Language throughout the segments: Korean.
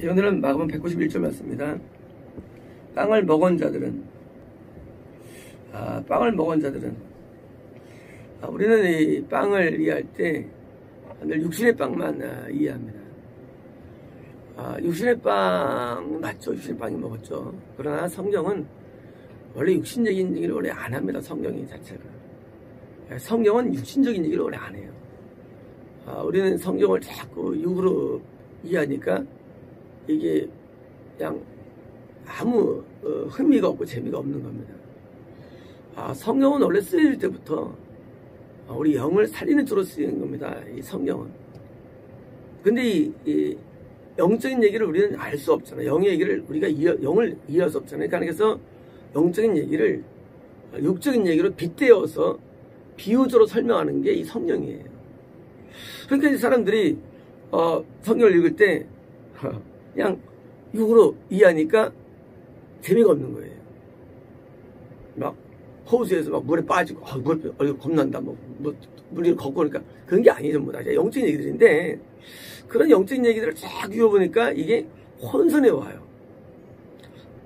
오늘은 마가복음 191절 맞습니다. 빵을 먹은 자들은 우리는 이 빵을 이해할 때 늘 육신의 빵만 이해합니다. 육신의 빵 맞죠? 육신의 빵이 먹었죠. 그러나 성경은 원래 육신적인 얘기를 원래 안 합니다. 성경이 자체가. 성경은 육신적인 얘기를 원래 안 해요. 우리는 성경을 자꾸 육으로 이해하니까 이게 그냥 아무 흥미가 없고 재미가 없는 겁니다. 성경은 원래 쓰일 때부터 우리 영을 살리는 쪽으로 쓰이는 겁니다. 이 성경은. 근데 이 영적인 얘기를 우리는 알 수 없잖아요. 영의 얘기를 우리가 영을 이해할 수 없잖아요. 그래서 영적인 얘기를 육적인 얘기로 빗대어서 비유적으로 설명하는 게 이 성경이에요. 그러니까 이 사람들이 성경을 읽을 때 그냥 육으로 이해하니까 재미가 없는 거예요. 막 호수에서 막 물에 빠지고 물에 겁난다 물이 걷고 그러니까 그런 게 아니에요. 전부 다 영적인 얘기들인데 그런 영적인 얘기들을 쫙 읽어보니까 이게 혼선해 와요.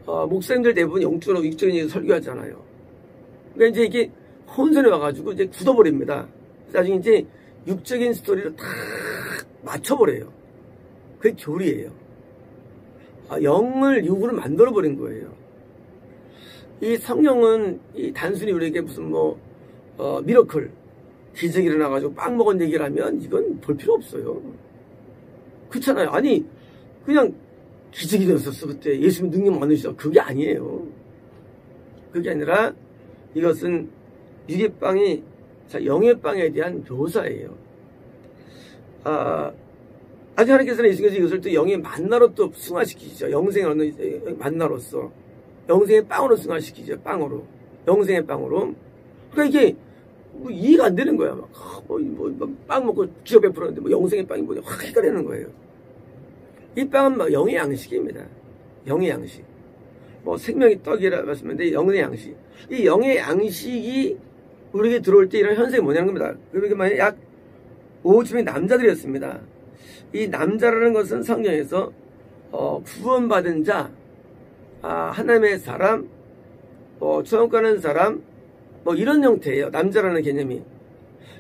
목사님들 대부분 영적으로 육적인 얘기 설교하잖아요. 그러니까 이제 이게 혼선해 와가지고 이제 굳어버립니다. 나중에 이제 육적인 스토리를 다 맞춰버려요. 그게 교리예요. 영을 육으로 만들어버린 거예요. 이 성령은 단순히 우리에게 무슨 미러클, 기적이 일어나가지고 빵 먹은 얘기를 하면 이건 볼 필요 없어요. 그렇잖아요. 아니, 그냥 기적이 일어났었어. 그때 예수님 능력 많으시죠. 그게 아니에요. 그게 아니라 이것은 육의 빵이 영의 빵에 대한 묘사예요. 아직 하나님께서는 예수께서 이것을 또 영의 만나로 또 승화시키시죠. 영생의 얻는 만나로서. 영생의 빵으로 승화시키죠. 빵으로. 영생의 빵으로. 그러니까 이게 이해가 안 되는 거야. 빵 먹고 기업 베풀었는데 영생의 빵이 뭐냐. 확 헷갈리는 거예요. 이 빵은 영의 양식입니다. 영의 양식. 생명의 떡이라 말씀했는데 영의 양식. 이 영의 양식이 우리에게 들어올 때 이런 현상이 뭐냐는 겁니다. 그러니까 만약 약 5쯤의 남자들이었습니다. 이 남자라는 것은 성경에서 구원받은 자, 하나님의 사람, 천국가는 사람, 이런 형태예요. 남자라는 개념이.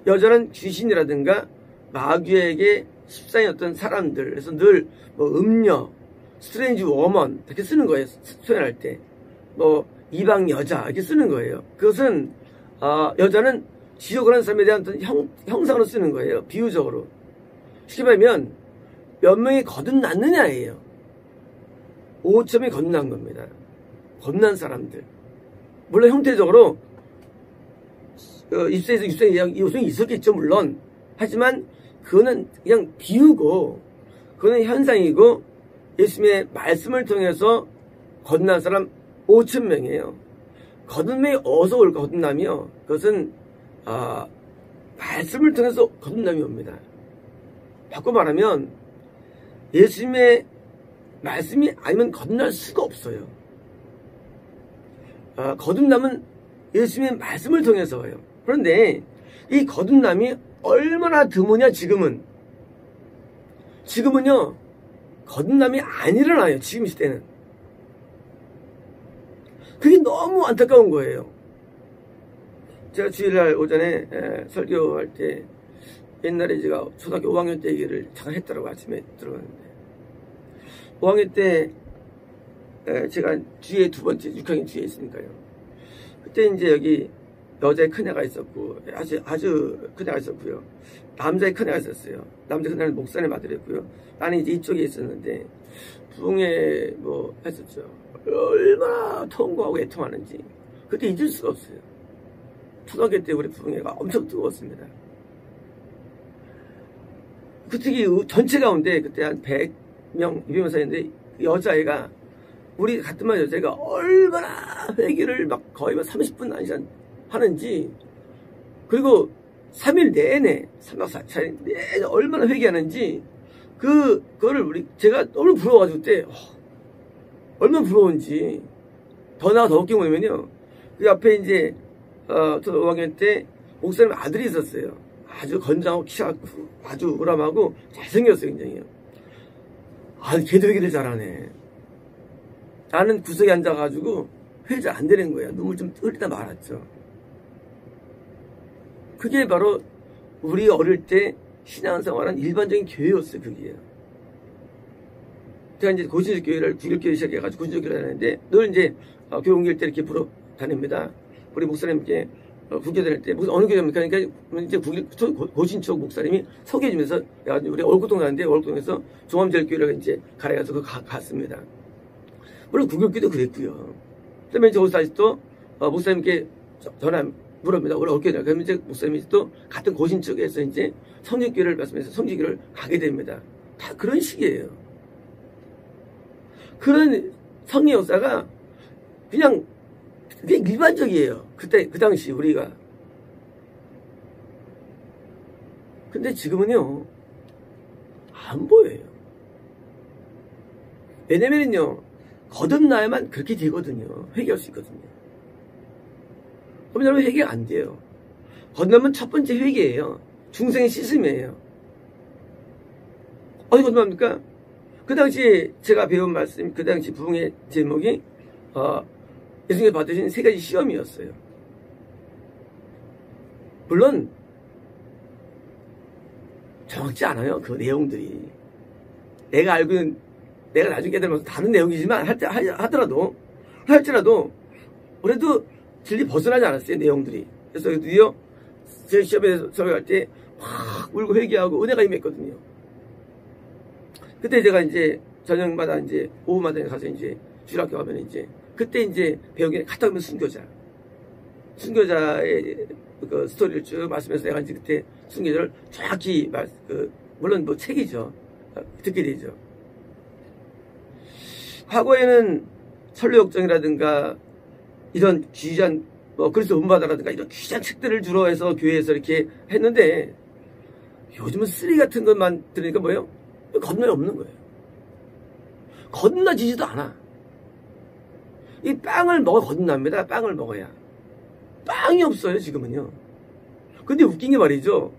여자는 귀신이라든가 마귀에게 십상이었던 사람들. 그래서 늘 음녀, 스트레인지 워먼 이렇게 쓰는 거예요. 표현할 때. 이방 여자 이렇게 쓰는 거예요. 그것은 여자는 지옥을 하는 사람에 대한 어떤 형상으로 쓰는 거예요. 비유적으로. 쉽게 말하면 몇 명이 거듭났느냐예요. 5점이 거듭난 겁니다. 거듭난 사람들. 물론 형태적으로 입세에서 육세의 요소는 있었겠죠. 물론. 하지만 그거는 그냥 비유고 그거는 현상이고 예수님의 말씀을 통해서 거듭난 사람 5,000명이에요. 거듭남이 어디서 올 거듭남이요? 그것은 말씀을 통해서 거듭남이 옵니다. 바꿔 말하면 예수님의 말씀이 아니면 거듭날 수가 없어요. 거듭남은 예수님의 말씀을 통해서 와요. 그런데 이 거듭남이 얼마나 드무냐 지금은요 거듭남이 안 일어나요. 지금 시대는. 그게 너무 안타까운 거예요. 제가 주일날 오전에 설교할 때 옛날에 제가 초등학교 5학년 때 얘기를 잠깐 했더라고. 아침에 들어갔는데 5학년 때 제가 뒤에 두 번째 6학년 뒤에 있으니까요. 그때 이제 여기 여자의 큰애가 있었고 아주 큰애가 있었고요. 남자의 큰애가 있었어요. 남자 큰애는 목사님 아들이었고요. 나는 이제 이쪽에 있었는데 부흥회 했었죠. 얼마나 통고하고 애통하는지 그때 잊을 수가 없어요. 초등학교 때 우리 부흥회가 엄청 뜨거웠습니다. 그 특히 전체 가운데 그때 한 100명, 200명 사이인데 여자애가 우리 같은 반 여자애가 얼마나 회개를 거의 30분 안시간 하는지 그리고 3일 내내 3박 4일 내내 얼마나 회개하는지 그거를 제가 너무 부러워가지고 그때 얼마나 부러운지 더 웃긴 거냐면요. 그 앞에 이제 저 5학년 때 목사님 아들이 있었어요. 아주 건장하고 키가 아주 우람하고 잘생겼어요. 굉장히. 아, 걔도 회개를 잘하네. 나는 구석에 앉아가지고 회개 잘 안 되는 거야. 눈물 좀 흘리다 말았죠. 그게 바로 우리 어릴 때 신앙생활한 일반적인 교회였어요. 그게. 제가 이제 고신적 교회를 구일교회 시작해가지고 고신적 교회를 다녔는데 늘 이제 교회 옮길 때 이렇게 부러 다닙니다. 우리 목사님께 국교 다닐 때 무슨 어느 교회입니까? 그러니까 이제 고신적 목사님이 소개해주면서 야, 우리 월구동 가는데 월구동에서 종암제일교회를 이제 가려가서 갔습니다. 물론 구교교도 그랬고요. 그다음에 이제 거기서 다시 또 목사님께 전화 물어봅니다. 우리 어떻게 되나? 그러면 이제 목사님이 또 같은 고신 쪽에서 이제 성령교회를 말씀해서 성지교회를 가게 됩니다. 다 그런 식이에요. 그런 성령 역사가 그냥 일반적이에요. 그때 그 당시 우리가. 근데 지금은요 안 보여요. 왜냐면은요 거듭나야만 그렇게 되거든요. 회개할 수 있거든요. 그럼 여러분 회개가 안 돼요. 거듭나면 첫 번째 회개예요. 중생의 씻음이에요. 어디 거듭납니까? 그 당시 제가 배운 말씀, 그 당시 부흥의 제목이 예수님이 받으신 세 가지 시험이었어요. 물론 정확지 않아요. 그 내용들이. 내가 알고 있는, 내가 나중에 깨달으면서 다른 내용이지만 할지라도 그래도 진리 벗어나지 않았어요. 내용들이. 그래서 드디어 제 시험에서 설교할 때 막 울고 회개하고 은혜가 임했거든요. 그때 제가 이제 저녁마다 이제 오후마다 가서 이제 주일학교 가면 이제 그때 이제 배우게 갔다 오면 순교자의 그 스토리를 쭉 말씀해서 내가 이제 그때 순교자를 정확히 물론 뭐 책이죠. 듣게 되죠. 과거에는 설교역정이라든가 이런 귀한 그리스도 본받아라든가 이런 귀한 책들을 주로 해서 교회에서 이렇게 했는데 요즘은 쓰레기 같은 것만 들으니까 뭐예요? 거듭남이 없는 거예요. 거듭나지지도 않아. 이 빵을 먹어 거듭납니다. 빵을 먹어야. 빵이 없어요 지금은요. 근데 웃긴 게 말이죠.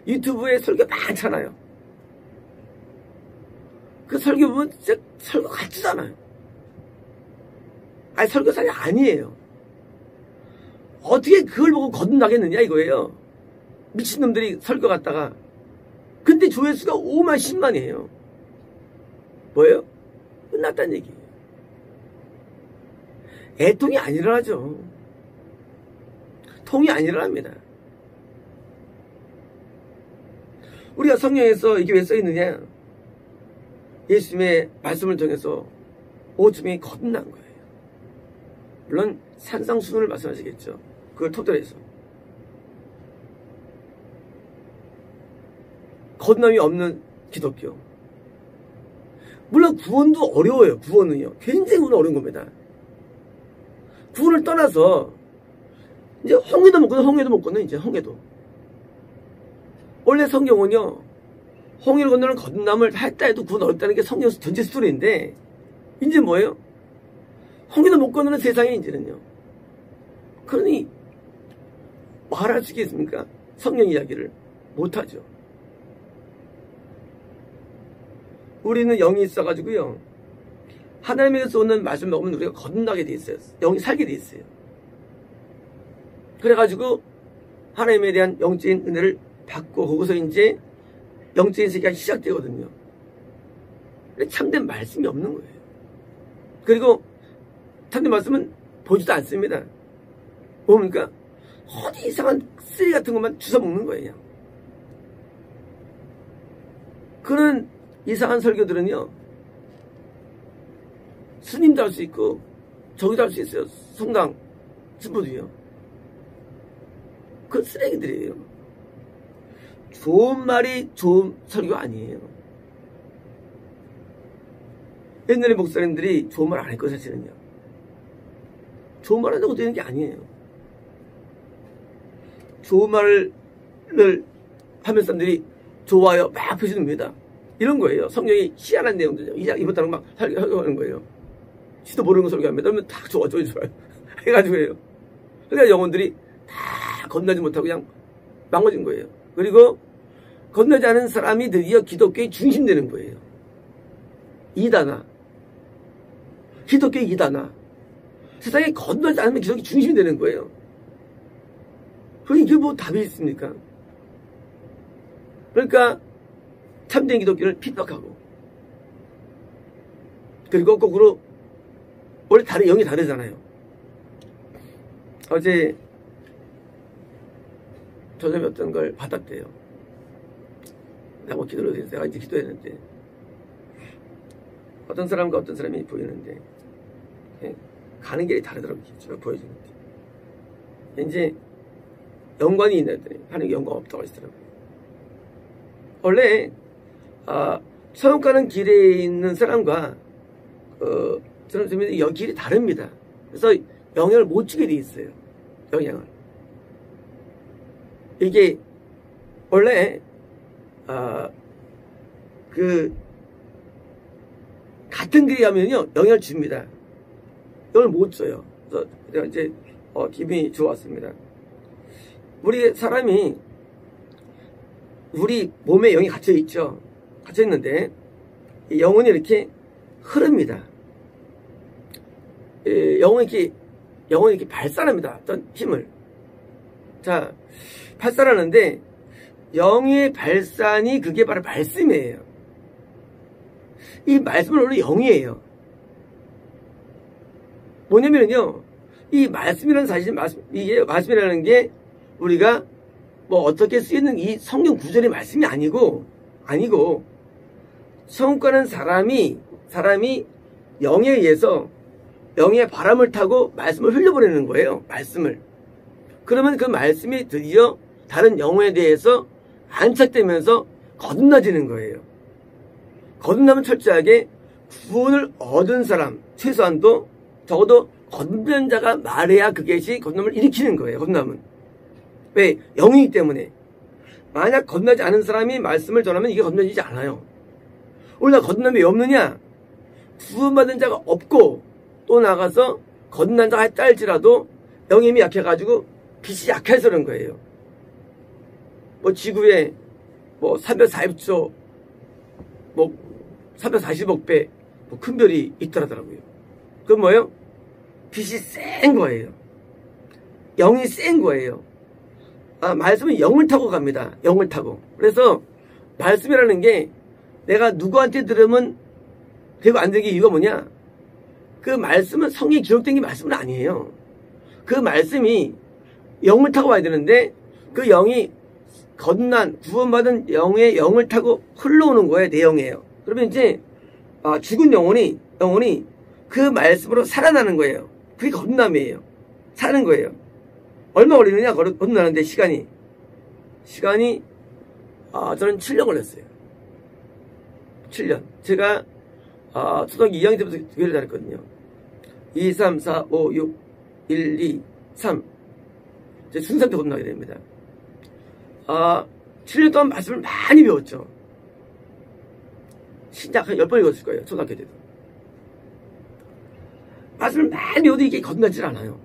유튜브에 설교 많잖아요. 그 설교 보면 진짜 설교 같지도 않아요. 아니 설교사이 아니에요. 어떻게 그걸 보고 거듭나겠느냐 이거예요. 미친놈들이 설교 갔다가. 근데 조회수가 5만 10만이에요. 뭐예요? 끝났다는 얘기예요. 애통이 안 일어나죠. 통이 안 일어납니다. 우리가 성경에서 이게 왜 써있느냐? 예수님의 말씀을 통해서 오줌이 거듭난 거예요. 물론 산상수훈을 말씀하시겠죠. 그걸 토대로 해서. 거듭남이 없는 기독교. 물론 구원도 어려워요. 구원은요. 굉장히 어려운 겁니다. 구원을 떠나서 이제 홍해도 못 건너 이제 홍해도. 원래 성경은요. 홍해를 건너는 거듭남을 했다 해도 구원 어렵다는 게 성경 전체 스토리인데 이제 뭐예요? 홍해도 못 건너는 세상에 이제는요. 그러니 말할 수 있겠습니까? 성경 이야기를 못하죠. 우리는 영이 있어가지고요. 하나님에게서 오는 말씀 먹으면 우리가 거듭나게 돼 있어요. 영이 살게 돼 있어요. 그래가지고 하나님에 대한 영적인 은혜를 받고 거기서 이제 영적인 세계가 시작되거든요. 참된 말씀이 없는 거예요. 그리고 참된 말씀은 보지도 않습니다. 뭡니까? 어디 이상한 쓰레기 같은 것만 주워 먹는 거예요. 그런 이상한 설교들은요. 스님도 할 수 있고 저기도 할 수 있어요. 성당 스포도요. 그 쓰레기들이에요. 좋은 말이 좋은 설교 아니에요. 옛날에 목사님들이 좋은 말 안 했고 사실은요. 좋은 말 한다고 되는 게 아니에요. 좋은 말을 하면 사람들이 좋아요 막 표시됩니다. 이런 거예요. 성경이 희한한 내용들이죠. 이것다는 막 설교하는 거예요. 지도 모르는 거 설교합니다. 그러면 다 좋아요. 해가지고 해요. 그러니까 영혼들이 다 건너지 못하고 그냥 망가진 거예요. 그리고 건너지 않은 사람이 드디어 기독교의 중심 되는 거예요. 2단화. 기독교의 2단화. 세상에 거듭나지 않으면 기독교 중심이 되는 거예요. 그럼 이게 뭐 답이 있습니까? 그러니까 참된 기독교를 핍박하고, 그리고 거꾸로 원래 영이 다르잖아요. 어제 저녁에 어떤 걸 받았대요. 내가 뭐 기도를 해서 내가 이제 기도했는데 어떤 사람과 어떤 사람이 보이는데 가는 길이 다르더라고요. 보여주는데 이제 연관이 있나 했더니 하는 게 연관 없다고 하시더라고요. 원래 서울 가는 길에 있는 사람과 저는 이 길이 다릅니다. 그래서 영향을 못 주게 돼 있어요. 영향을. 이게 원래 같은 길이 가면요 영향을 줍니다. 영향을 못 줘요. 그래서 제가 이제 기분이 좋았습니다. 우리 사람이 우리 몸에 영이 갇혀 있죠. 갇혀 있는데 영혼이 이렇게 흐릅니다. 영혼이 이렇게 발산합니다. 어떤 힘을. 자, 발산하는데 영의 발산이 그게 바로 말씀이에요. 이 말씀은 원래 영이에요. 뭐냐면요, 이 말씀이라는 사실, 이게 말씀이라는 게 우리가 뭐 어떻게 쓰이는 이 성경 구절의 말씀이 아니고 성과는 사람이 영에 의해서 영의 바람을 타고 말씀을 흘려보내는 거예요. 말씀을. 그러면 그 말씀이 드디어 다른 영혼에 대해서 안착되면서 거듭나지는 거예요. 거듭나면 철저하게 구원을 얻은 사람, 최소한도 적어도 거듭난 자가 말해야 그것이 거듭남을 일으키는 거예요. 거듭남은. 왜? 영이기 때문에. 만약 거듭나지 않은 사람이 말씀을 전하면 이게 거듭나지지 않아요. 오늘 거듭남이 왜 없느냐? 구원받은 자가 없고 또 나가서 거듭난 자가 했다 할지라도 영의 힘이 약해가지고 빛이 약해서 그런 거예요. 뭐 지구에 뭐 340조 뭐 340억 배 뭐 큰 별이 있더라고요. 그건 뭐예요? 빛이 센 거예요. 영이 센 거예요. 말씀은 영을 타고 갑니다. 영을 타고. 그래서 말씀이라는 게 내가 누구한테 들으면 되고 안 되게 이유가 뭐냐? 그 말씀은 성경에 기록된 게 말씀은 아니에요. 그 말씀이 영을 타고 와야 되는데 그 영이 거듭난 구원받은 영의 영을 타고 흘러오는 거예요. 내 영이에요. 그러면 이제 죽은 영혼이 그 말씀으로 살아나는 거예요. 그게 거듭남이에요. 사는 거예요. 얼마 걸리느냐? 거듭나는데 시간이 저는 7년 걸렸어요. 7년. 제가 초등학교 2학년 때부터 교회를 다녔거든요. 2, 3, 4, 5, 6, 1, 2, 3. 이제 중3 때 거듭나게 됩니다. 7년 동안 말씀을 많이 배웠죠. 신약 한 10번 읽었을 거예요. 초등학교 때도. 말씀을 많이 배워도 이게 거듭나질 않아요.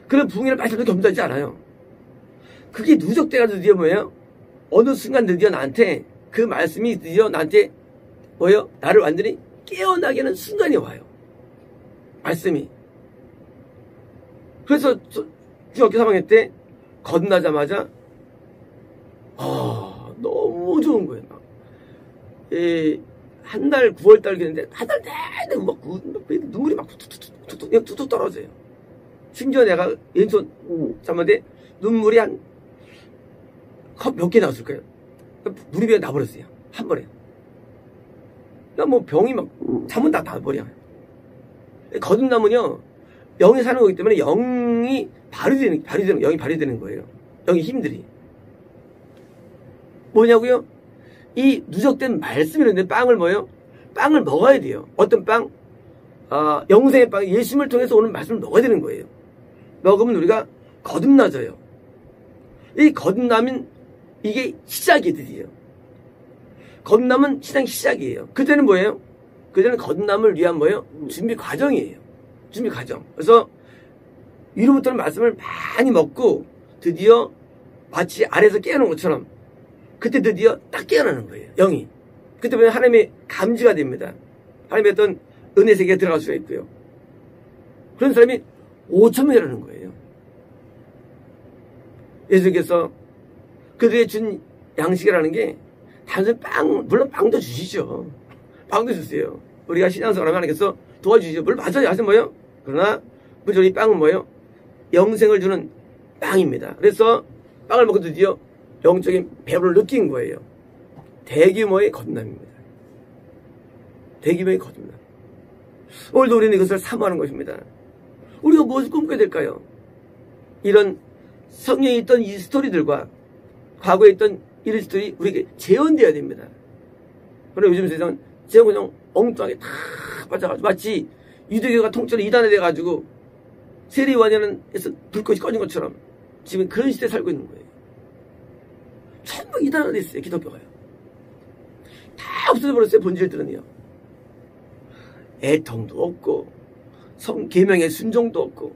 그런 부흥이나 말씀도 거듭나지 않아요. 그게 누적돼가지고 드디어 뭐예요? 어느 순간 드디어 나한테 그 말씀이 드디어 나한테 뭐예요? 나를 완전히 깨어나게 하는 순간이 와요. 말씀이. 그래서 중학교 3학년 때 거듭나자마자 너무 좋은 거예요. 한 달 9월달 됐는데 한 달 내내 막 눈물이 막 툭툭 떨어져요. 심지어 내가 왼손 잠깐만 눈물이 한 컵 몇 개 나왔을 거예요. 물이 그냥 나버렸어요. 한 번에. 나 뭐 병이 막 잠은 다 나버려. 거듭나면요 영이 사는 거기 때문에 영이 영이 발휘되는 거예요. 영의 힘들이 뭐냐고요? 이 누적된 말씀이라는데 빵을 뭐예요? 빵을 먹어야 돼요. 어떤 빵? 영생의 빵, 예수님을 통해서 오는 말씀을 먹어야 되는 거예요. 먹으면 우리가 거듭나져요. 이 거듭나면 이게 시작이 드디어. 거듭남은 시작이에요. 그때는 뭐예요? 그때는 거듭남을 위한 뭐예요? 준비 과정이에요. 준비 과정. 그래서 위로부터는 말씀을 많이 먹고 드디어 마치 아래에서 깨어난 것처럼 그때 드디어 딱 깨어나는 거예요. 영이. 그 때문에 하나님의 감지가 됩니다. 하나님의 어떤 은혜 세계에 들어갈 수가 있고요. 그런 사람이 5,000명이라는 거예요. 예수님께서 그들에게 준 양식이라는 게 단순히 물론 빵도 주시죠. 빵도 주세요. 우리가 신앙생활 하면 하나님께서 도와주시죠. 물론 맞아요. 하시면 뭐예요? 그러나 이 빵은 뭐예요? 영생을 주는 빵입니다. 그래서 빵을 먹고 드디어 영적인 배부를 느낀 거예요. 대규모의 거듭남입니다. 대규모의 거듭남. 오늘도 우리는 이것을 사모하는 것입니다. 우리가 무엇을 꿈꿔야 될까요? 이런 성경에 있던 이 스토리들과 과거에 있던 이런 스토리 우리에게 재현되어야 됩니다. 그러나 요즘 세상은 재현 그냥 엉뚱하게 다 빠져가지고 마치 유대교가 통째로 이단이 돼가지고 세례요한에서 불꽃이 꺼진 것처럼 지금 그런 시대에 살고 있는 거예요. 전부 이단화 됐어요. 기독교가요. 다 없어져 버렸어요. 본질들은요. 애통도 없고 계명의 순종도 없고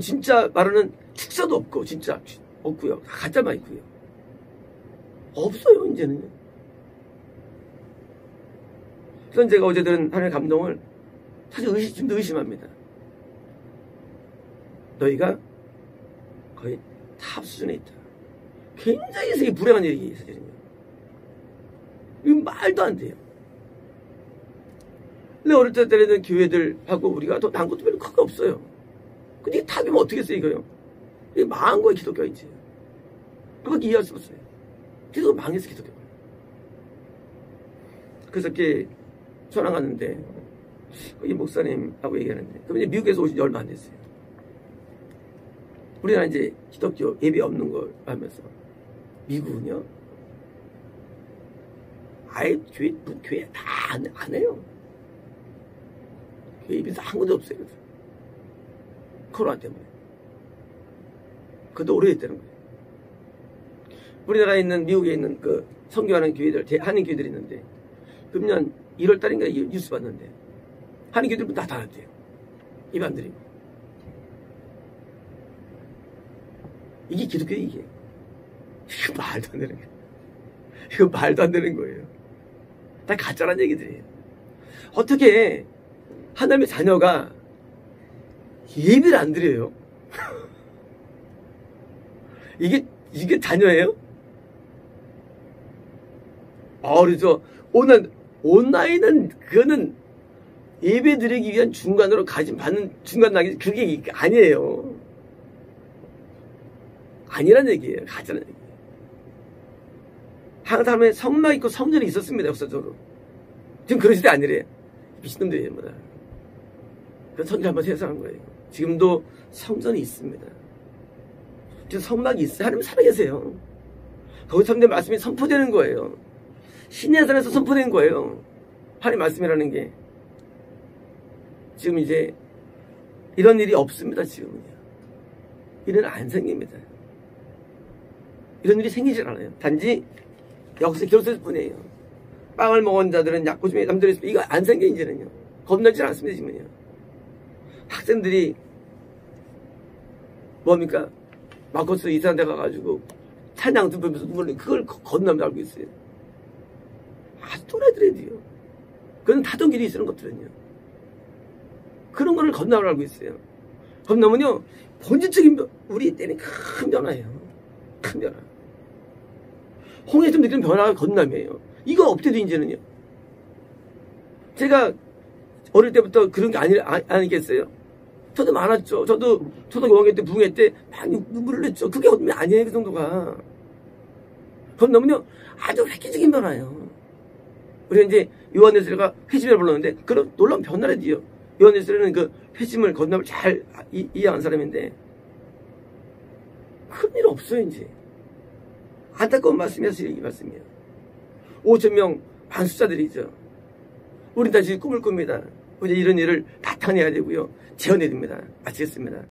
진짜 말하는 축사도 없고 진짜 없고요. 다 가짜만 있고요. 없어요. 이제는요. 그래서 제가 어제 들은 하나님의 감동을 사실 지금도 의심합니다. 너희가 거의 탑 수준에 있다. 굉장히 세상에 불행한 일이 사실은요. 이건 말도 안 돼요. 근데 어릴 때 때리는 교회들하고 우리가 더 난 것도 별로 크게 없어요. 근데 이게 탑이면 어떻게 했어요, 이거요? 이게 망한 거예요, 기독교가 이제. 그거밖에 이해할 수 없어요. 기독교가 망했어, 기독교가. 그래서 이렇게 전화 갔는데, 이 목사님하고 얘기하는데, 그럼 이제 미국에서 오신 지 얼마 안 됐어요. 우리나라 이제 기독교 예배 없는 걸 하면서, 미국은요, 아예 교회 다 안 해요. 교회 예배도 한 군데 없어요. 코로나 때문에. 그것도 오래됐다는 거예요. 우리나라에 있는, 미국에 있는 그 선교하는 교회들, 한인 교회들이 있는데, 금년 1월 달인가 뉴스 봤는데, 한인 교회들 다 닫았대요. 입 안 들이고. 이게 기독교예요, 이게. 이거 말도 안 되는 거예요. 이거 말도 안 되는 거예요. 다 가짜란 얘기들이에요. 어떻게 하나님의 자녀가 예배를 안 드려요? 이게 자녀예요? 그래서 온라인은 그거는 예배 드리기 위한 중간으로 받는 중간 낙이 그게 아니에요. 아니란 얘기예요. 가짜란 얘기예요. 한 사람의 성막 있고 성전이 있었습니다. 역사적으로. 지금 그런 시대 아니래요. 미친놈들이에요. 뭐다. 그 성전 한번 세상한 거예요. 지금도 성전이 있습니다. 지금 성막이 있어요. 하나님 살아계세요. 거기 성경 말씀이 선포되는 거예요. 신의 산에서 선포된 거예요. 하나님 말씀이라는 게. 지금 이제 이런 일이 없습니다. 지금은요. 이런 안 생깁니다. 이런 일이 생기질 않아요. 단지 역사 기록될 뿐이에요. 빵을 먹은 자들은 약고심에 남들이 이거 안 생겨 이제는요. 겁나질 않습니다. 지금은요. 학생들이 뭡니까? 마커스 이사한 데 가가지고 찬양 들으면서 그걸 건너면 알고 있어요. 아주 또래들이요. 그건 타동길이 있는 것들은요. 그런 거를 건너면 알고 있어요. 건너면요 본질적인 우리 때는 큰 변화예요. 큰 변화. 홍해에서 느끼는 변화가 건남이에요. 이거 없대도 이제는요. 제가 어릴 때부터 그런 게 아니겠어요? 저도 많았죠. 저도 초등학교 때 부흥회 때 많이 눈물을 냈죠. 그게 어쩌면 아니에요. 그 정도가. 건너면요 아주 획기적인 변화예요. 우리가 이제 요한예수가 회심을 불렀는데 그런 놀라운 변화를 해요. 요한예수는 그 회심을 건너을 잘 이해한 사람인데 그런 일 없어요. 이제 안타까운 말씀이어서 이 말씀이에요. 5,000명 반수자들이죠. 우린 다시 꿈을 꿉니다. 이제 이런 일을 바탕해야 되고요. 재현해야 됩니다. 마치겠습니다.